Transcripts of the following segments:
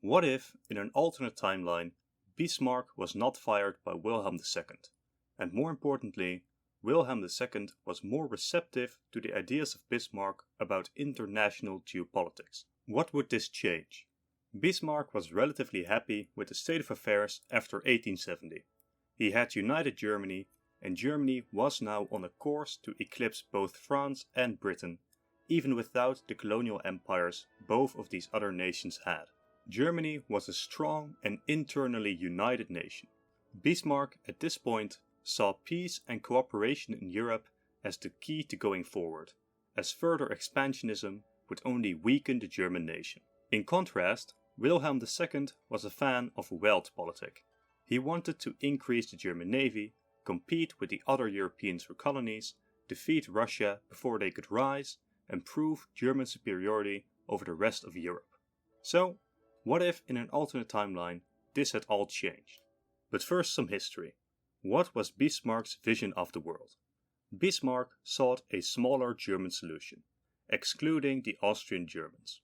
What if, in an alternate timeline, Bismarck was not fired by Wilhelm II, and more importantly, Wilhelm II was more receptive to the ideas of Bismarck about international geopolitics? What would this change? Bismarck was relatively happy with the state of affairs after 1870. He had united Germany, and Germany was now on a course to eclipse both France and Britain, even without the colonial empires both of these other nations had. Germany was a strong and internally united nation. Bismarck, at this point, saw peace and cooperation in Europe as the key to going forward, as further expansionism would only weaken the German nation. In contrast, Wilhelm II was a fan of Weltpolitik. He wanted to increase the German navy, compete with the other Europeans for colonies, defeat Russia before they could rise, and prove German superiority over the rest of Europe. So, what if in an alternate timeline this had all changed? But first some history. What was Bismarck's vision of the world? Bismarck sought a smaller German solution, excluding the Austrian Germans.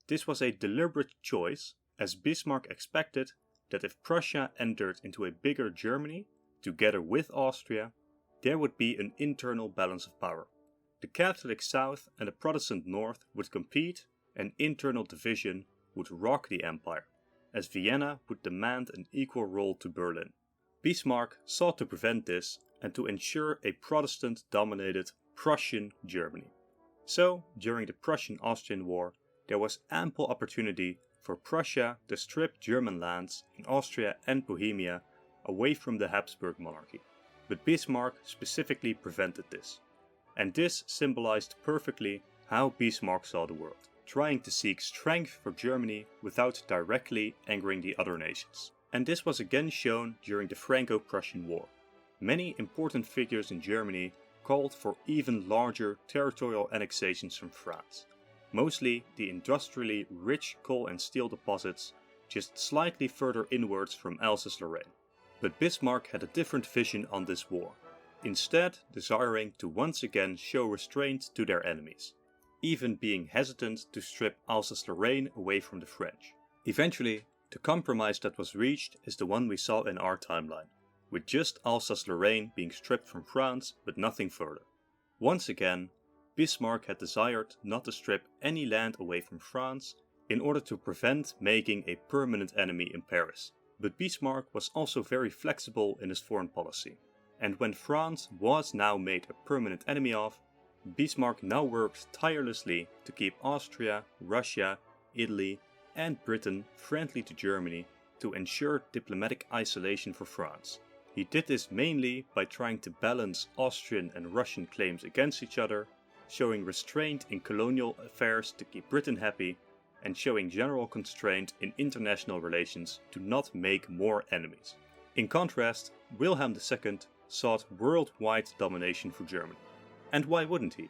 This was a deliberate choice, as Bismarck expected that if Prussia entered into a bigger Germany, together with Austria, there would be an internal balance of power. The Catholic South and the Protestant North would compete, and internal division would rock the empire, as Vienna would demand an equal role to Berlin. Bismarck sought to prevent this and to ensure a Protestant-dominated Prussian Germany. So, during the Prussian-Austrian War, there was ample opportunity for Prussia to strip German lands in Austria and Bohemia away from the Habsburg monarchy. But Bismarck specifically prevented this. And this symbolized perfectly how Bismarck saw the world, trying to seek strength for Germany without directly angering the other nations. And this was again shown during the Franco-Prussian War. Many important figures in Germany called for even larger territorial annexations from France, mostly the industrially rich coal and steel deposits just slightly further inwards from Alsace-Lorraine. But Bismarck had a different vision on this war, instead desiring to once again show restraint to their enemies, even being hesitant to strip Alsace-Lorraine away from the French. Eventually, the compromise that was reached is the one we saw in our timeline, with just Alsace-Lorraine being stripped from France but nothing further. Once again, Bismarck had desired not to strip any land away from France in order to prevent making a permanent enemy in Paris. But Bismarck was also very flexible in his foreign policy, and when France was now made a permanent enemy of, Bismarck now worked tirelessly to keep Austria, Russia, Italy, and Britain friendly to Germany to ensure diplomatic isolation for France. He did this mainly by trying to balance Austrian and Russian claims against each other, showing restraint in colonial affairs to keep Britain happy, and showing general constraint in international relations to not make more enemies. In contrast, Wilhelm II sought worldwide domination for Germany. And why wouldn't he?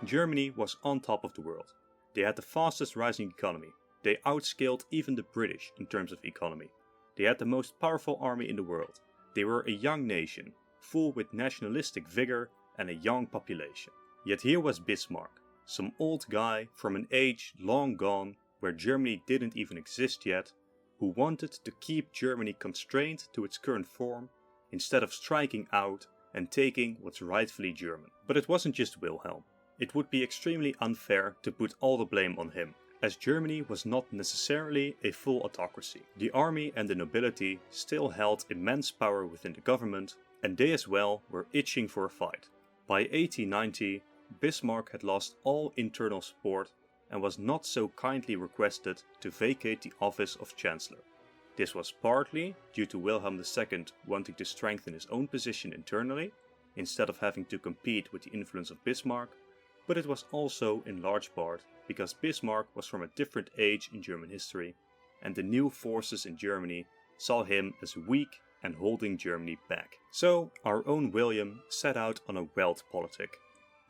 Germany was on top of the world. They had the fastest rising economy. They outscaled even the British in terms of economy. They had the most powerful army in the world. They were a young nation, full with nationalistic vigor and a young population. Yet here was Bismarck, some old guy from an age long gone where Germany didn't even exist yet, who wanted to keep Germany constrained to its current form instead of striking out and taking what's rightfully German. But it wasn't just Wilhelm. It would be extremely unfair to put all the blame on him, as Germany was not necessarily a full autocracy. The army and the nobility still held immense power within the government, and they as well were itching for a fight. By 1890, Bismarck had lost all internal support and was not so kindly requested to vacate the office of Chancellor. This was partly due to Wilhelm II wanting to strengthen his own position internally, instead of having to compete with the influence of Bismarck, but it was also in large part because Bismarck was from a different age in German history, and the new forces in Germany saw him as weak and holding Germany back. So our own William set out on a Weltpolitik.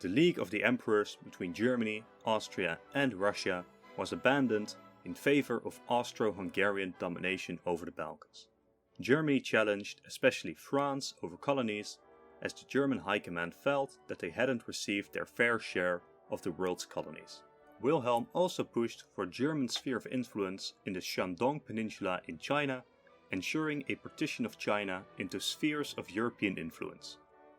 The League of the Emperors between Germany, Austria and Russia was abandoned in favor of Austro-Hungarian domination over the Balkans. Germany challenged especially France over colonies, as the German High Command felt that they hadn't received their fair share of the world's colonies. Wilhelm also pushed for a German sphere of influence in the Shandong Peninsula in China, ensuring a partition of China into spheres of European influence.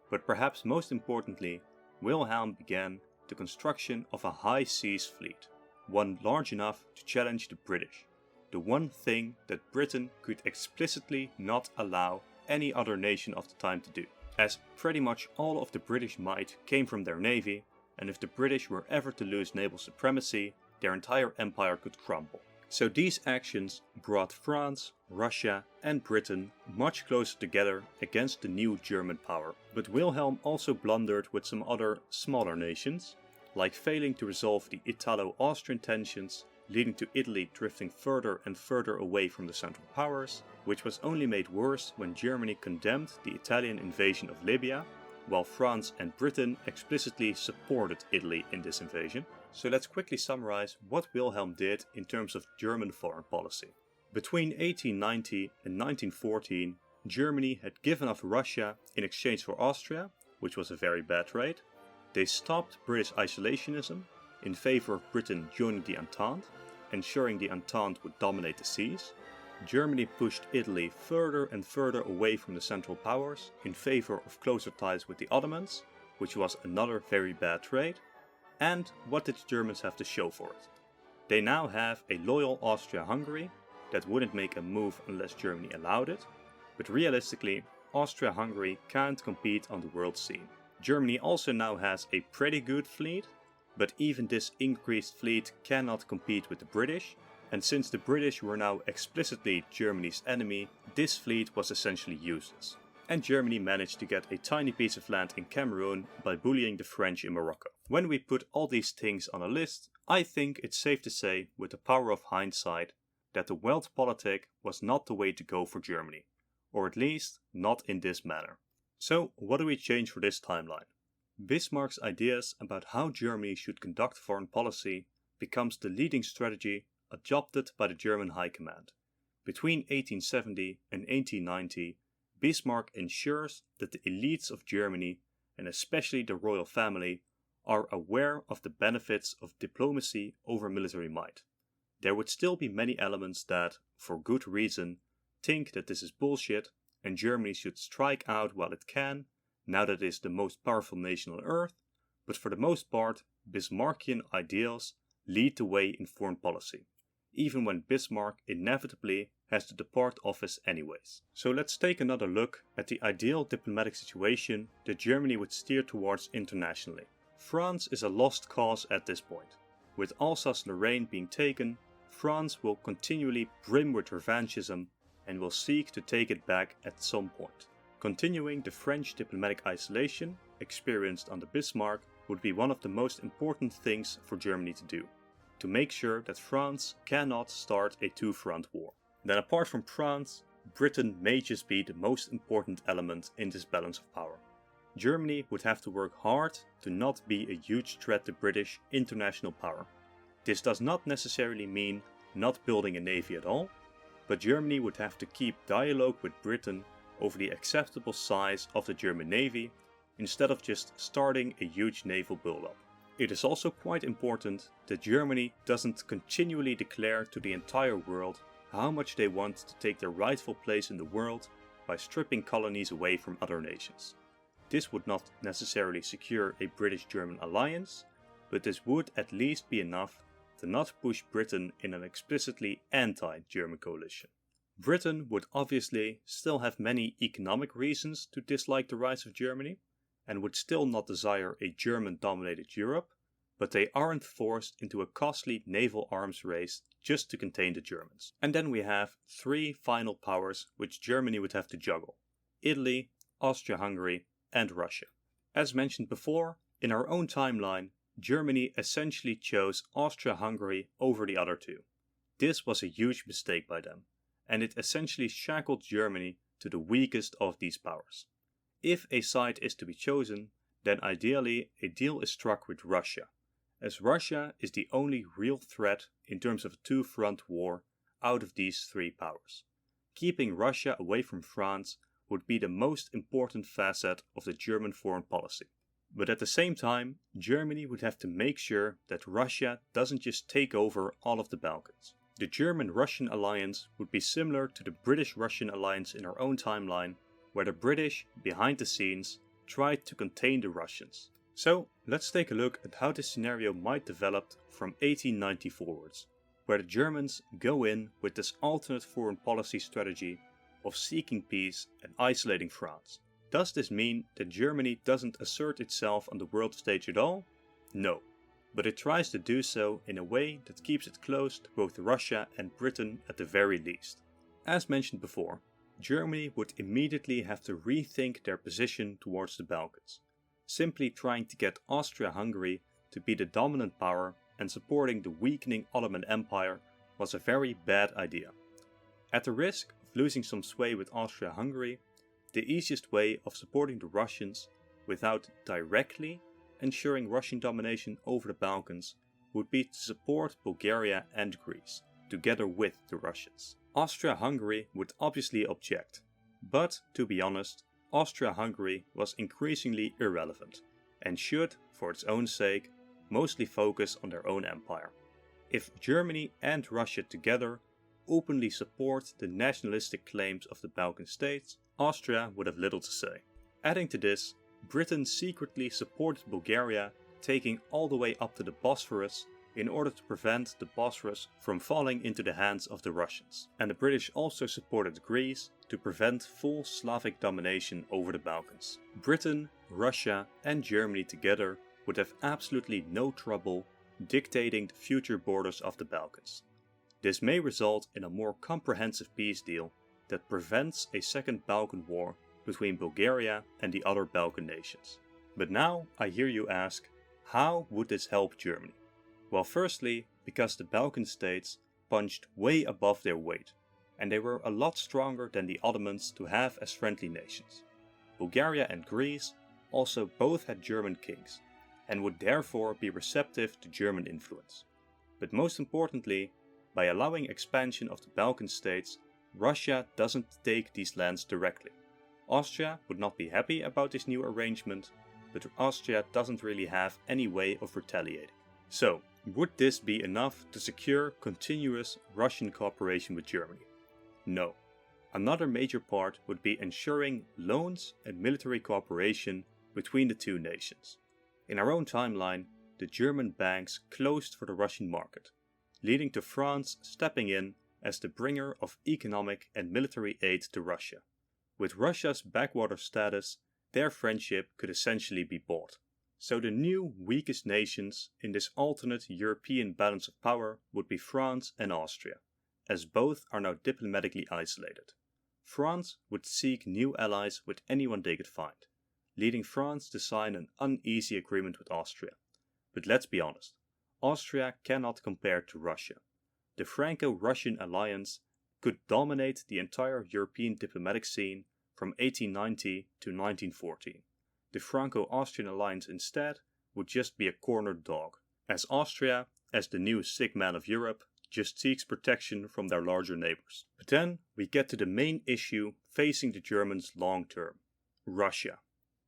But perhaps most importantly, Wilhelm began the construction of a high seas fleet, one large enough to challenge the British, the one thing that Britain could explicitly not allow any other nation of the time to do, as pretty much all of the British might came from their navy, and if the British were ever to lose naval supremacy, their entire empire could crumble. So these actions brought France, Russia and Britain much closer together against the new German power. But Wilhelm also blundered with some other smaller nations, like failing to resolve the Italo-Austrian tensions, leading to Italy drifting further and further away from the Central Powers, which was only made worse when Germany condemned the Italian invasion of Libya, while France and Britain explicitly supported Italy in this invasion. So let's quickly summarize what Wilhelm did in terms of German foreign policy. Between 1890 and 1914, Germany had given up Russia in exchange for Austria, which was a very bad trade. They stopped British isolationism in favor of Britain joining the Entente, ensuring the Entente would dominate the seas. Germany pushed Italy further and further away from the Central Powers in favor of closer ties with the Ottomans, which was another very bad trade. And what did the Germans have to show for it? They now have a loyal Austria-Hungary that wouldn't make a move unless Germany allowed it, but realistically, Austria-Hungary can't compete on the world scene. Germany also now has a pretty good fleet, but even this increased fleet cannot compete with the British, and since the British were now explicitly Germany's enemy, this fleet was essentially useless. And Germany managed to get a tiny piece of land in Cameroon by bullying the French in Morocco. When we put all these things on a list, I think it's safe to say, with the power of hindsight, that the Weltpolitik was not the way to go for Germany, or at least not in this manner. So what do we change for this timeline? Bismarck's ideas about how Germany should conduct foreign policy becomes the leading strategy adopted by the German High Command. Between 1870 and 1890, Bismarck ensures that the elites of Germany, and especially the royal family, are aware of the benefits of diplomacy over military might. There would still be many elements that, for good reason, think that this is bullshit and Germany should strike out while it can, now that it is the most powerful nation on earth, but for the most part, Bismarckian ideals lead the way in foreign policy, even when Bismarck inevitably has to depart office anyways. So let's take another look at the ideal diplomatic situation that Germany would steer towards internationally. France is a lost cause at this point. With Alsace-Lorraine being taken, France will continually brim with revanchism and will seek to take it back at some point. Continuing the French diplomatic isolation experienced under Bismarck would be one of the most important things for Germany to do, to make sure that France cannot start a two-front war. Then apart from France, Britain may just be the most important element in this balance of power. Germany would have to work hard to not be a huge threat to British international power. This does not necessarily mean not building a navy at all, but Germany would have to keep dialogue with Britain over the acceptable size of the German navy instead of just starting a huge naval buildup. It is also quite important that Germany doesn't continually declare to the entire world how much they want to take their rightful place in the world by stripping colonies away from other nations. This would not necessarily secure a British-German alliance, but this would at least be enough to not push Britain in an explicitly anti-German coalition. Britain would obviously still have many economic reasons to dislike the rise of Germany, and would still not desire a German-dominated Europe, but they aren't forced into a costly naval arms race just to contain the Germans. And then we have three final powers which Germany would have to juggle: Italy, Austria-Hungary, and Russia. As mentioned before, in our own timeline, Germany essentially chose Austria-Hungary over the other two. This was a huge mistake by them, and it essentially shackled Germany to the weakest of these powers. If a side is to be chosen, then ideally a deal is struck with Russia, as Russia is the only real threat in terms of a two-front war out of these three powers. Keeping Russia away from France would be the most important facet of the German foreign policy. But at the same time, Germany would have to make sure that Russia doesn't just take over all of the Balkans. The German-Russian alliance would be similar to the British-Russian alliance in our own timeline, where the British, behind the scenes, tried to contain the Russians. So let's take a look at how this scenario might develop from 1890 forwards, where the Germans go in with this alternate foreign policy strategy of seeking peace and isolating France. Does this mean that Germany doesn't assert itself on the world stage at all? No, but it tries to do so in a way that keeps it close to both Russia and Britain at the very least. As mentioned before, Germany would immediately have to rethink their position towards the Balkans. Simply trying to get Austria-Hungary to be the dominant power and supporting the weakening Ottoman Empire was a very bad idea. At the risk of losing some sway with Austria-Hungary, the easiest way of supporting the Russians without directly ensuring Russian domination over the Balkans would be to support Bulgaria and Greece, together with the Russians. Austria-Hungary would obviously object, but to be honest, Austria-Hungary was increasingly irrelevant and should, for its own sake, mostly focus on their own empire. If Germany and Russia together openly support the nationalistic claims of the Balkan states, Austria would have little to say. Adding to this, Britain secretly supported Bulgaria taking all the way up to the Bosphorus in order to prevent the Bosphorus from falling into the hands of the Russians. And the British also supported Greece to prevent full Slavic domination over the Balkans. Britain, Russia and Germany together would have absolutely no trouble dictating the future borders of the Balkans. This may result in a more comprehensive peace deal that prevents a second Balkan war between Bulgaria and the other Balkan nations. But now I hear you ask, how would this help Germany? Well, firstly, because the Balkan states punched way above their weight, and they were a lot stronger than the Ottomans to have as friendly nations. Bulgaria and Greece also both had German kings, and would therefore be receptive to German influence. But most importantly, by allowing expansion of the Balkan states, Russia doesn't take these lands directly. Austria would not be happy about this new arrangement, but Austria doesn't really have any way of retaliating. So, would this be enough to secure continuous Russian cooperation with Germany? No. Another major part would be ensuring loans and military cooperation between the two nations. In our own timeline, the German banks closed for the Russian market, leading to France stepping in as the bringer of economic and military aid to Russia. With Russia's backwater status, their friendship could essentially be bought. So the new weakest nations in this alternate European balance of power would be France and Austria, as both are now diplomatically isolated. France would seek new allies with anyone they could find, leading France to sign an uneasy agreement with Austria. But let's be honest, Austria cannot compare to Russia. The Franco-Russian alliance could dominate the entire European diplomatic scene from 1890 to 1914. The Franco-Austrian alliance instead would just be a cornered dog, as Austria, as the new sick man of Europe, just seeks protection from their larger neighbors. But then we get to the main issue facing the Germans long term: Russia.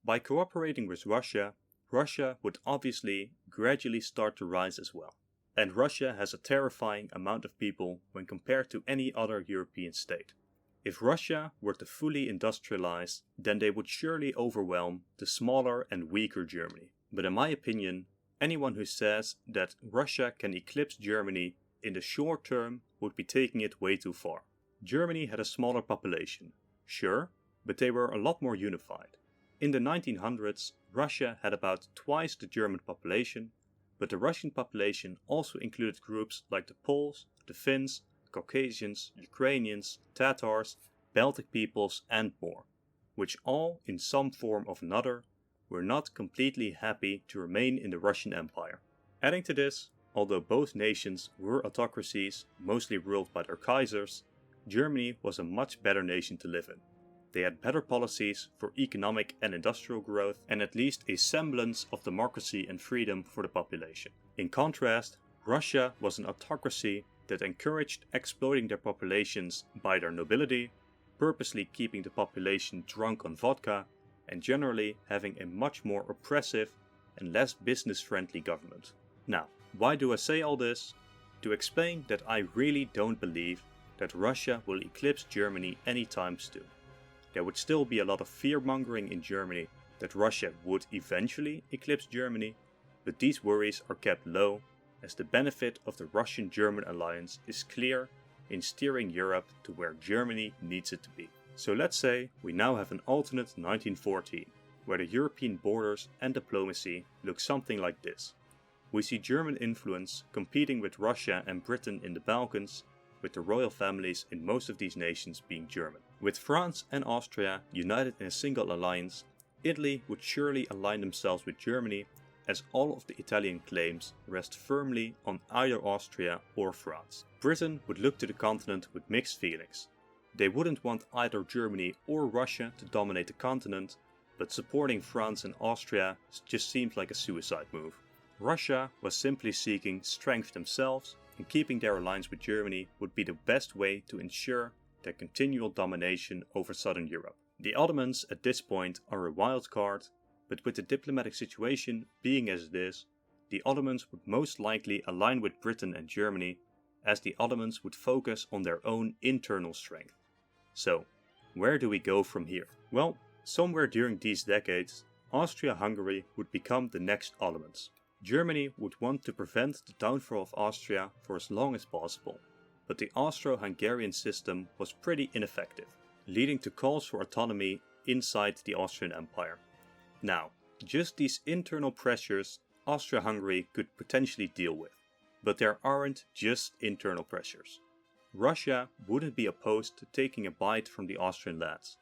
By cooperating with Russia, Russia would obviously gradually start to rise as well. And Russia has a terrifying amount of people when compared to any other European state. If Russia were to fully industrialize, then they would surely overwhelm the smaller and weaker Germany. But in my opinion, anyone who says that Russia can eclipse Germany in the short term would be taking it way too far. Germany had a smaller population, sure, but they were a lot more unified. In the 1900s, Russia had about twice the German population, but the Russian population also included groups like the Poles, the Finns, Caucasians, Ukrainians, Tatars, Baltic peoples and more, which all, in some form or another, were not completely happy to remain in the Russian Empire. Adding to this, although both nations were autocracies mostly ruled by their Kaisers, Germany was a much better nation to live in. They had better policies for economic and industrial growth and at least a semblance of democracy and freedom for the population. In contrast, Russia was an autocracy that encouraged exploiting their populations by their nobility, purposely keeping the population drunk on vodka, and generally having a much more oppressive and less business-friendly government. Now, why do I say all this? To explain that I really don't believe that Russia will eclipse Germany anytime soon. There would still be a lot of fear-mongering in Germany that Russia would eventually eclipse Germany, but these worries are kept low as the benefit of the Russian-German alliance is clear in steering Europe to where Germany needs it to be. So let's say we now have an alternate 1914, where the European borders and diplomacy look something like this. We see German influence competing with Russia and Britain in the Balkans, with the royal families in most of these nations being German. With France and Austria united in a single alliance, Italy would surely align themselves with Germany, as all of the Italian claims rest firmly on either Austria or France. Britain would look to the continent with mixed feelings. They wouldn't want either Germany or Russia to dominate the continent, but supporting France and Austria just seemed like a suicide move. Russia was simply seeking strength themselves, and keeping their alliance with Germany would be the best way to ensure their continual domination over southern Europe. The Ottomans at this point are a wild card, but with the diplomatic situation being as it is, the Ottomans would most likely align with Britain and Germany, as the Ottomans would focus on their own internal strength. So, where do we go from here? Well, somewhere during these decades, Austria-Hungary would become the next Ottomans. Germany would want to prevent the downfall of Austria for as long as possible, but the Austro-Hungarian system was pretty ineffective, leading to calls for autonomy inside the Austrian Empire. Now, just these internal pressures Austria-Hungary could potentially deal with, but there aren't just internal pressures. Russia wouldn't be opposed to taking a bite from the Austrian lands.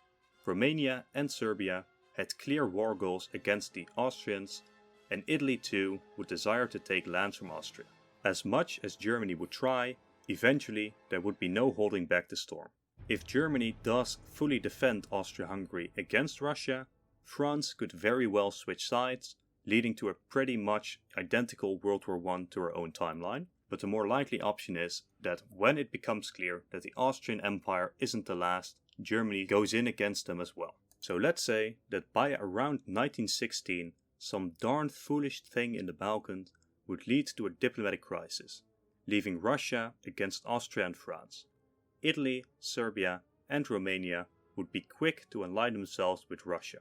Romania and Serbia had clear war goals against the Austrians, and Italy too would desire to take lands from Austria. As much as Germany would try, eventually there would be no holding back the storm. If Germany does fully defend Austria-Hungary against Russia, France could very well switch sides, leading to a pretty much identical World War I to our own timeline. But the more likely option is that when it becomes clear that the Austrian Empire isn't the last, Germany goes in against them as well. So let's say that by around 1916, some darn foolish thing in the Balkans would lead to a diplomatic crisis, leaving Russia against Austria and France. Italy, Serbia, and Romania would be quick to align themselves with Russia.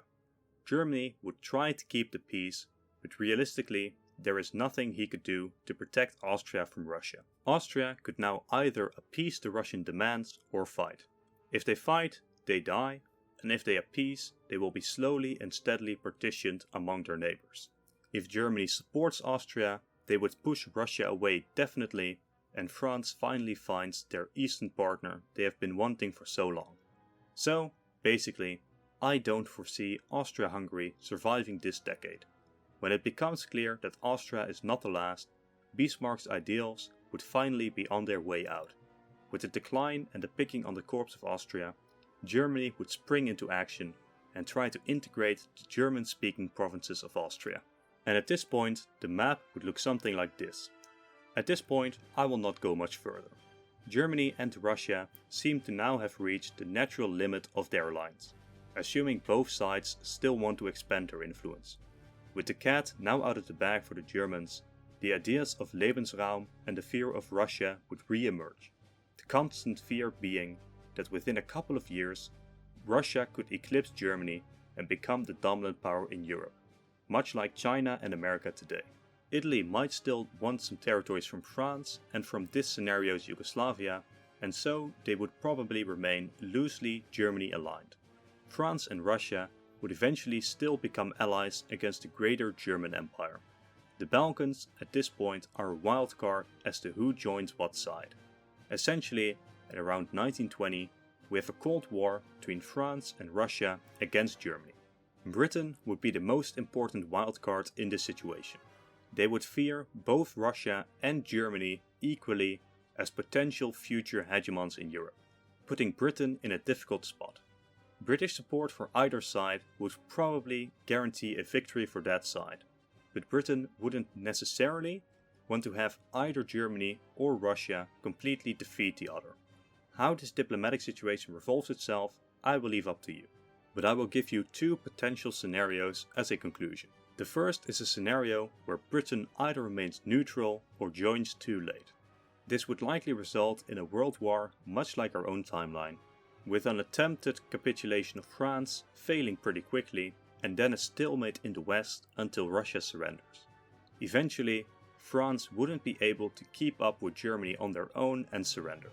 Germany would try to keep the peace, but realistically, there is nothing he could do to protect Austria from Russia. Austria could now either appease the Russian demands or fight. If they fight, they die, and if they appease, they will be slowly and steadily partitioned among their neighbors. If Germany supports Austria, they would push Russia away definitely, and France finally finds their eastern partner they have been wanting for so long. So, basically, I don't foresee Austria-Hungary surviving this decade. When it becomes clear that Austria is not the last, Bismarck's ideals would finally be on their way out. With the decline and the picking on the corpse of Austria, Germany would spring into action and try to integrate the German-speaking provinces of Austria. And at this point, the map would look something like this. At this point, I will not go much further. Germany and Russia seem to now have reached the natural limit of their alliance, assuming both sides still want to expand their influence. With the cat now out of the bag for the Germans, the ideas of Lebensraum and the fear of Russia would re-emerge. The constant fear being that within a couple of years, Russia could eclipse Germany and become the dominant power in Europe, much like China and America today. Italy might still want some territories from France and from this scenario's Yugoslavia, and so they would probably remain loosely Germany aligned. France and Russia would eventually still become allies against the greater German Empire. The Balkans at this point are a wild card as to who joins what side. Essentially, at around 1920, we have a Cold War between France and Russia against Germany. Britain would be the most important wild card in this situation. They would fear both Russia and Germany equally as potential future hegemons in Europe, putting Britain in a difficult spot. British support for either side would probably guarantee a victory for that side, but Britain wouldn't necessarily want to have either Germany or Russia completely defeat the other. How this diplomatic situation resolves itself, I will leave up to you. but I will give you two potential scenarios as a conclusion. The first is a scenario where Britain either remains neutral or joins too late. This would likely result in a world war much like our own timeline, with an attempted capitulation of France failing pretty quickly and then a stalemate in the West until Russia surrenders. Eventually, France wouldn't be able to keep up with Germany on their own and surrender.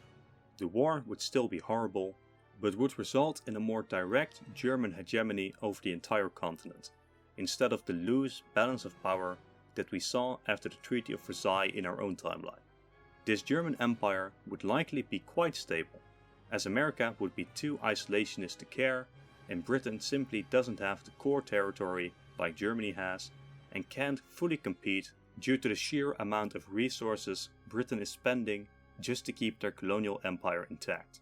The war would still be horrible, but would result in a more direct German hegemony over the entire continent, instead of the loose balance of power that we saw after the Treaty of Versailles in our own timeline. This German Empire would likely be quite stable, as America would be too isolationist to care, and Britain simply doesn't have the core territory like Germany has, and can't fully compete due to the sheer amount of resources Britain is spending just to keep their colonial empire intact.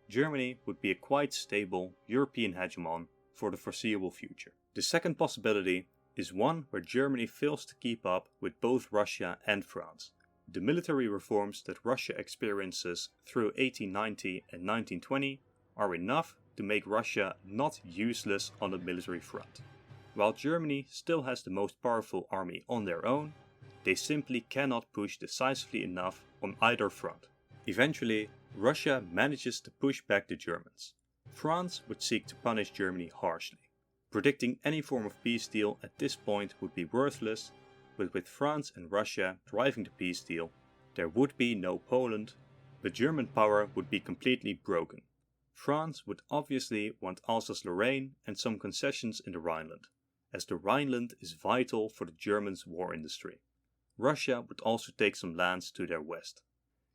Germany would be a quite stable European hegemon for the foreseeable future. The second possibility is one where Germany fails to keep up with both Russia and France. The military reforms that Russia experiences through 1890 and 1920 are enough to make Russia not useless on the military front. While Germany still has the most powerful army on their own, they simply cannot push decisively enough on either front. Eventually, Russia manages to push back the Germans. France would seek to punish Germany harshly. Predicting any form of peace deal at this point would be worthless, but with France and Russia driving the peace deal, there would be no Poland, but German power would be completely broken. France would obviously want Alsace-Lorraine and some concessions in the Rhineland, as the Rhineland is vital for the Germans' war industry. Russia would also take some lands to their west.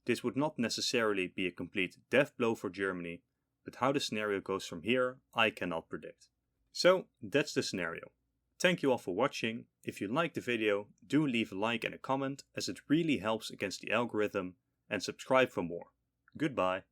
This would not necessarily be a complete death blow for Germany, but how the scenario goes from here, I cannot predict. So, that's the scenario. Thank you all for watching. If you liked the video, do leave a like and a comment, as it really helps against the algorithm, and subscribe for more. Goodbye.